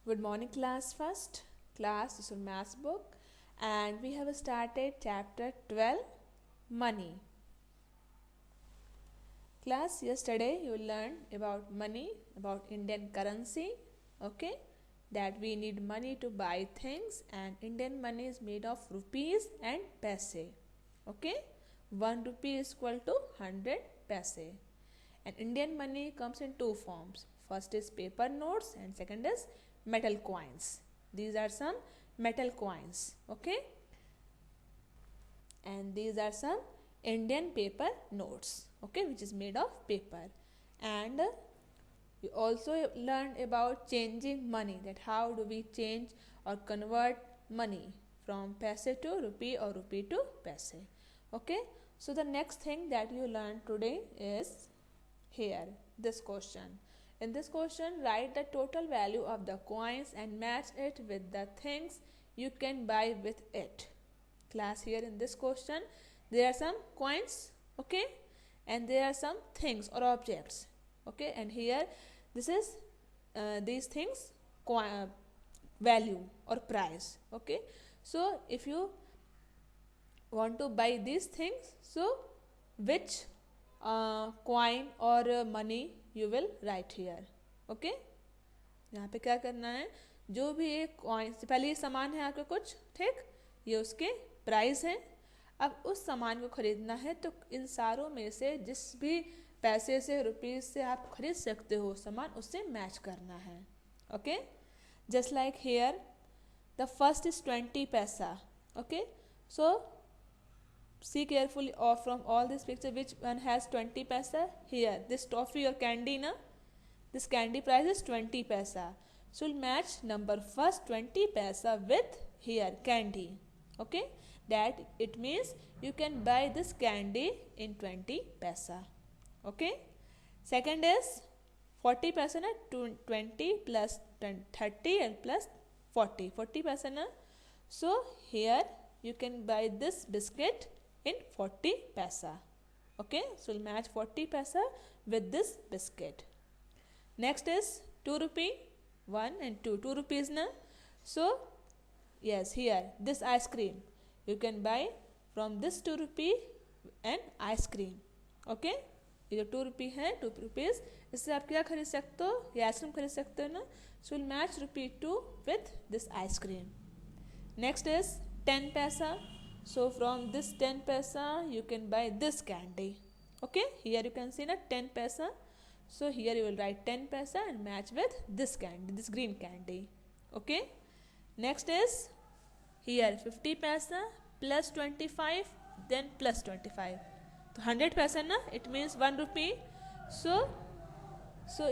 Good morning, class. First class is your maths book, and we have started chapter 12, money. Class, yesterday you learned about money, about Indian currency, okay, that we need money to buy things, and Indian money is made of rupees and paise, okay. 1 rupee is equal to 100 paise. And Indian money comes in two forms. First is paper notes and second is metal coins. These are some metal coins, okay. And these are some Indian paper notes, okay, which is made of paper. And we also learned about changing money, that how do we change or convert money from paise to rupee or rupee to paise, okay. So the next thing that you learned today is here, this question. In this question, write the total value of the coins and match it with the things you can buy with it. Class, here in this question, there are some coins, okay, and there are some things or objects, okay, and here this is these things value or price, okay. So if you want to buy these things, so which coin or money you will write here, okay. यहाँ पे क्या करना है, जो भी एक coin से पहले ये सामान है आपके कुछ, ठीक, ये उसके प्राइस है. अब उस सामान को खरीदना है तो इन सारों में से जिस भी पैसे से, रुपीज से आप खरीद सकते हो सामान, उससे मैच करना है, okay. Just like here the first is 20 paisa, okay. So see carefully from all this picture which one has 20 paisa. Here this toffee or candy, na, this candy price is 20 paisa, so we'll match number first 20 paisa with here candy, okay. That it means you can buy this candy in 20 paisa, okay. Second is 40 paisa, na, 20 plus 30 and plus 40 paisa, na. So here you can buy this biscuit in 40 paisa, okay. So we'll match 40 paisa with this biscuit. Next is 2 rupee, 1 and 2 rupees, na. So yes, here this ice cream you can buy from this 2 rupee and ice cream, okay. ये जो 2 रुपी है, 2 rupees, इससे आप क्या खरीद सकते हो, ये आइसक्रीम खरीद सकते हो ना. So will match rupee 2 with this ice cream. Next is 10 paisa. So from this 10 paisa you can buy this candy, okay. Here you can see na 10 paisa. So here you will write 10 paisa and match with this candy, this green candy, okay. Next is here 50 paisa plus 25 then plus 25. So 100 paisa, na, it means 1 rupee. So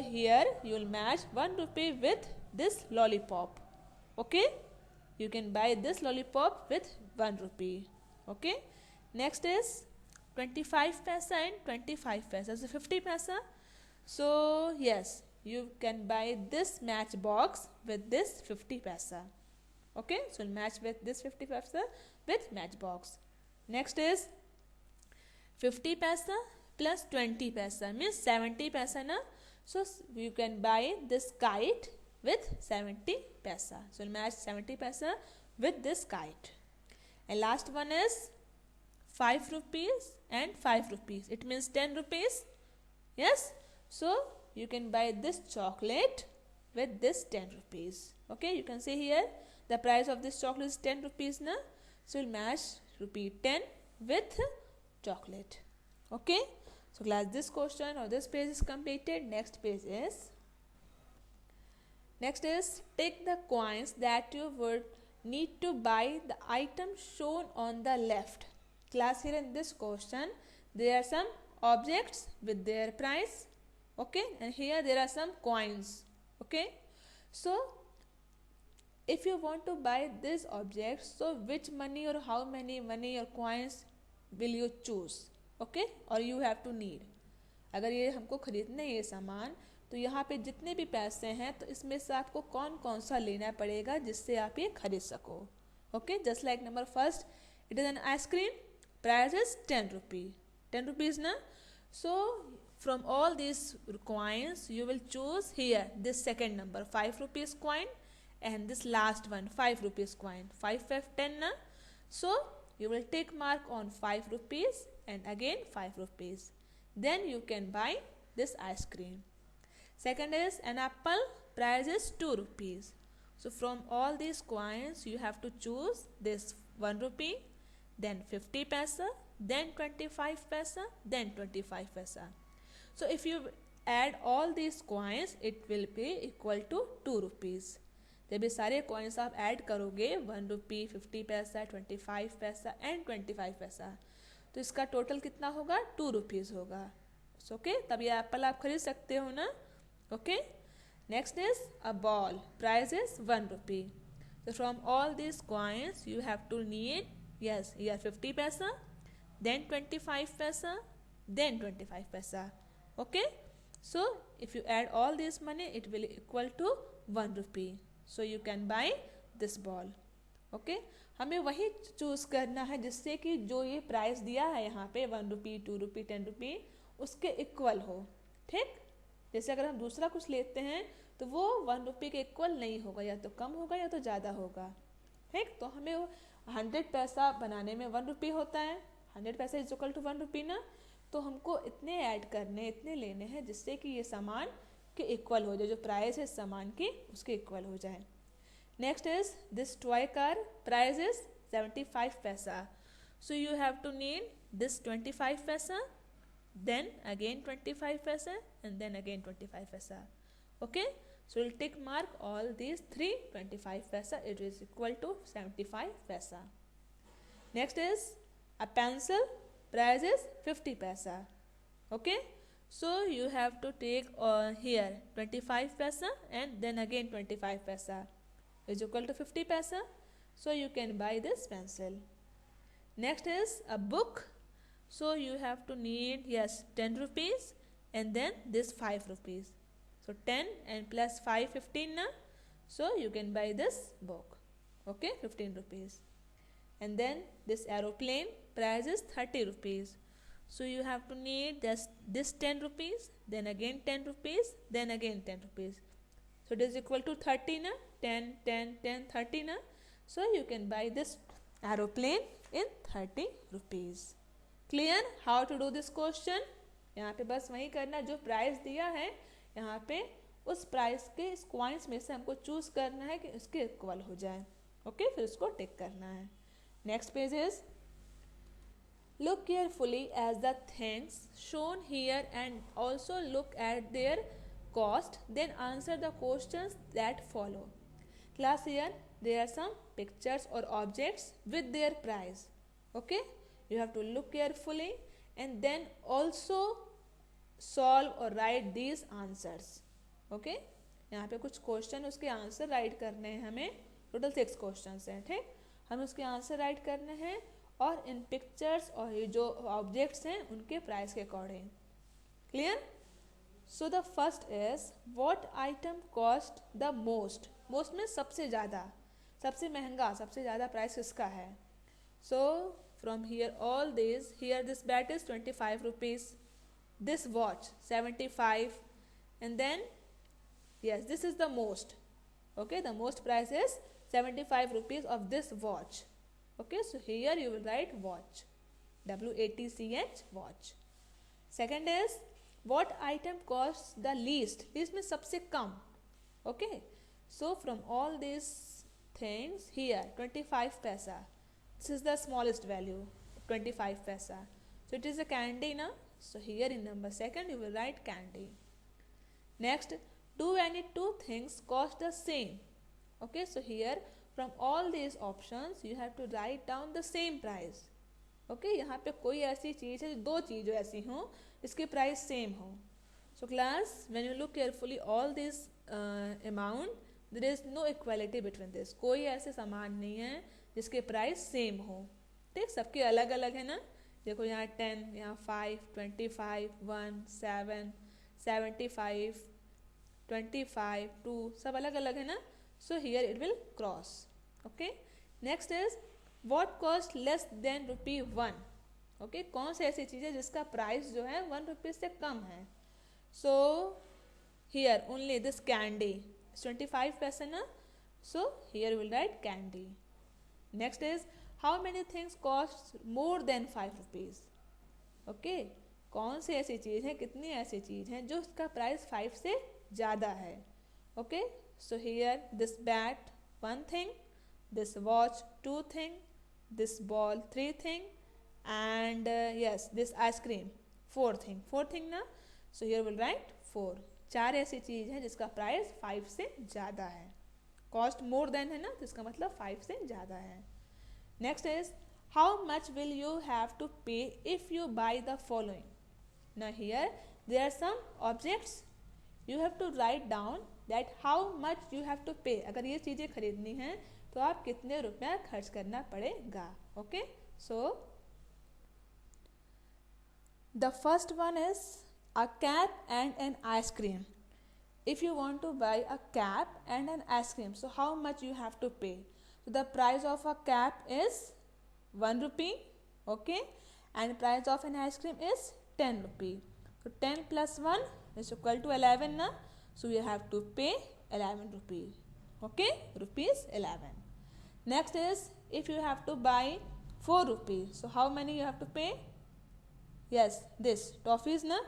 here you will match 1 rupee with this lollipop, okay. You can buy this lollipop with 1 rupee, okay. Next is 25 paisa and 25 paisa, so 50 paisa. So yes, you can buy this matchbox with this 50 paisa, okay. So match with this 50 paisa with matchbox. Next is 50 paisa plus 20 paisa means 70 paisa, na. So you can buy this kite with 70 paisa. So we'll match 70 paisa with this kite. And last one is 5 rupees and 5 rupees. It means 10 rupees. Yes. So you can buy this chocolate with this 10 rupees. Okay. You can see here the price of this chocolate is 10 rupees, na. So we'll match rupee 10 with chocolate. Okay. So class, this question or this page is completed. Next page is take the coins that you would need to buy the item shown on the left. Class, here in this question there are some objects with their price, okay, and here there are some coins, okay. So if you want to buy this object, so which money or how many money or coins will you choose, okay, or you have to need. अगर ये हमको खरीदना है ये सामान, तो यहाँ पे जितने भी पैसे हैं तो इसमें से आपको कौन कौन सा लेना पड़ेगा जिससे आप ये खरीद सको, okay. Just like number first, it is an ice cream, price is 10 rupee, 10 rupees, na. So from all these coins you will choose here this second number 5 rupees coin and this last one 5 rupees coin, 5 5 10 na. So you will take mark on 5 rupees and again 5 rupees. Then you can buy this ice cream. Second is an apple, price is 2 rupees. So from all these coins you have to choose this 1 rupee, then 50 paisa, then 25 paisa, then 25 paisa. So if you add all these coins it will be equal to 2 rupees. जब ये सारे coins आप add करोगे 1 रुपी, 50 पैसा, 25 पैसा and 25 पैसा, तो इसका टोटल कितना होगा 2 रुपीज़ होगा. ओके, तब ये एप्पल आप खरीद सकते हो ना. Okay, next is a ball, price is 1 rupee. So from all these coins you have to need, yes, here 50 paisa, then 25 paisa, then 25 paisa. Okay, so if you add all this money it will equal to 1 rupee. So you can buy this ball. Okay, हमें वही choose करना है जिससे कि जो ये price दिया है यहाँ पे 1 रुपी, 2 रुपी, 10 रुपी उसके इक्वल हो. ठीक, जैसे अगर हम दूसरा कुछ लेते हैं तो वो 1 रुपये के इक्वल नहीं होगा, या तो कम होगा या तो ज़्यादा होगा. ठीक, तो हमें 100 पैसा बनाने में 1 रुपये होता है, 100 पैसा इज इक्वल टू 1 रुपी ना. तो हमको इतने ऐड करने, इतने लेने हैं जिससे कि ये सामान के इक्वल हो जाए, जो प्राइस है सामान की उसके इक्वल हो जाए. Next is this toy car, price is 75 paisa. So you have to need this 25 paisa, then again 25 paisa and then again 25 paisa. Okay, so we'll tick mark all these 3 25 paisa, it is equal to 75 paisa. Next is a pencil, price is 50 paisa. Okay, so you have to take here 25 paisa and then again 25 paisa is equal to 50 paisa. So you can buy this pencil. Next is a book. So you have to need, yes, 10 rupees and then this 5 rupees. So 10 and plus 5, 15 na. So you can buy this book. Okay, 15 rupees. And then this aeroplane, price is 30 rupees. So you have to need this 10 rupees, then again 10 rupees, then again 10 rupees. So it is equal to 30 na, 10, 10, 10, 30 na. So you can buy this aeroplane in 30 rupees. Clear how to do this question. यहाँ पे बस वही करना, जो price दिया है यहाँ पे उस प्राइस के इस कॉइन्स में से हमको चूज करना है कि उसके इक्वल हो जाए. ओके, फिर उसको टिक करना है. Next page is look carefully as the things shown here and also look at their cost, then answer the questions that follow. Class, here there are some pictures और objects with their price. Okay, you have to look carefully and then also solve or write these answers. Okay, यहाँ पे कुछ question उसके answer right करने हैं हमें. Total 6 question हैं. ठीक, हमें उसके आंसर राइट करने हैं और इन पिक्चर्स और ये जो ऑब्जेक्ट्स हैं उनके प्राइस के according. Clear. So the first is what item cost the most. Most में सबसे ज़्यादा, सबसे महंगा, सबसे ज़्यादा प्राइस किसका है. सो from here all these, here this bat is 25 rupees, this watch 75, and then yes, this is the most. Okay, the most price is 75 rupees of this watch. Okay, so here you will write watch, WATCH, watch. Second is what item costs the least. least means सबसे कम. Okay, so from all these things here 25 paisa, this is the smallest value, 25 paisa. So it is a candy na. So here in number second you will write candy. Next, do any two things cost the same. Okay, so here from all these options you have to write down the same price. Okay, यहाँ पे कोई ऐसी चीज़ है, दो चीज़ ऐसी हों इसके price same हो. So class, when you look carefully all this amount, there is no equality between this. कोई ऐसे सामान नहीं है जिसके प्राइस सेम हो. ठीक, सबके अलग अलग है ना. देखो यहाँ 10, यहाँ 5, 25, 1, 7, 75, 25, 2, सब अलग अलग है ना. So here it will cross. Okay, next is what cost less than ₹1. Okay, कौन सी ऐसी चीज़ है जिसका प्राइस जो है 1 रुपये से कम है. So here only this candy 25 पैसा ना. So here you will write candy. Next is how many things cost more than 5 rupees. Okay कौन सी ऐसी चीज़ है, कितनी ऐसी चीज़ हैं जो उसका प्राइस 5 से ज़्यादा है. Okay so here this bat 1 thing, this watch 2 thing, this ball 3 thing and yes this ice cream 4 thing. 4 thing ना, सो हियर विल राइट 4. 4 ऐसी चीज़ है जिसका प्राइस 5 से ज़्यादा है. कॉस्ट मोर देन है ना, तो इसका मतलब 5 से ज़्यादा है. Next is how much will you have to pay if you buy the following. Now here there are some objects, you have to write down that how much you have to pay. अगर ये चीज़ें खरीदनी हैं तो आप कितने रुपया खर्च करना पड़ेगा. Okay so the first one is a cap and an ice cream. If you want to buy a cap and an ice cream, so how much you have to pay? So the price of a cap is 1 rupee, okay, and price of an ice cream is 10 rupee. So 10 plus 1 is equal to 11 na, so you have to pay 11 rupee. Okay, rupees 11. Next is if you have to buy 4 rupees, so how many you have to pay? Yes, this toffees na,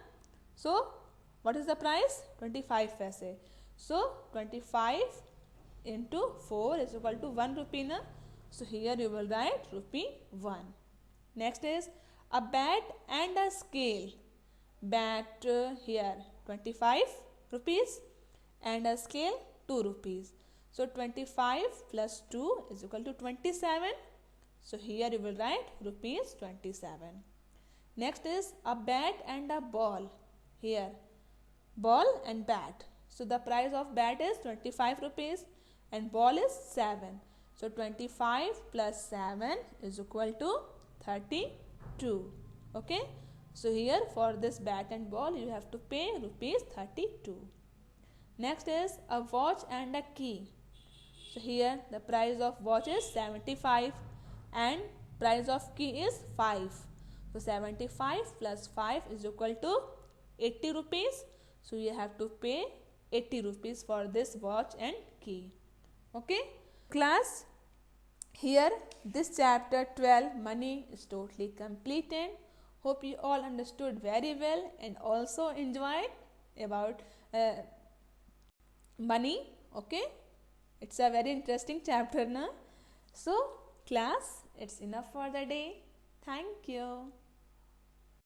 so what is the price? 25 paise. So 25 into 4 is equal to 1 rupee na, so here you will write rupee 1. Next is a bat and a scale. Bat here 25 rupees and a scale 2 rupees. So 25 plus 2 is equal to 27. So here you will write rupees 27. Next is a bat and a ball. Here ball and bat. So the price of bat is 25 rupees and ball is 7. So 25 plus 7 is equal to 32. Okay. So here for this bat and ball you have to pay rupees 32. Next is a watch and a key. So here the price of watch is 75 and price of key is 5. So 75 plus 5 is equal to 80 rupees. So you have to pay 80 rupees for this watch and key. Okay. Class, here this chapter 12 money is totally completed. Hope you all understood very well and also enjoyed about money. Okay, it's a very interesting chapter na. So class, it's enough for the day. Thank you.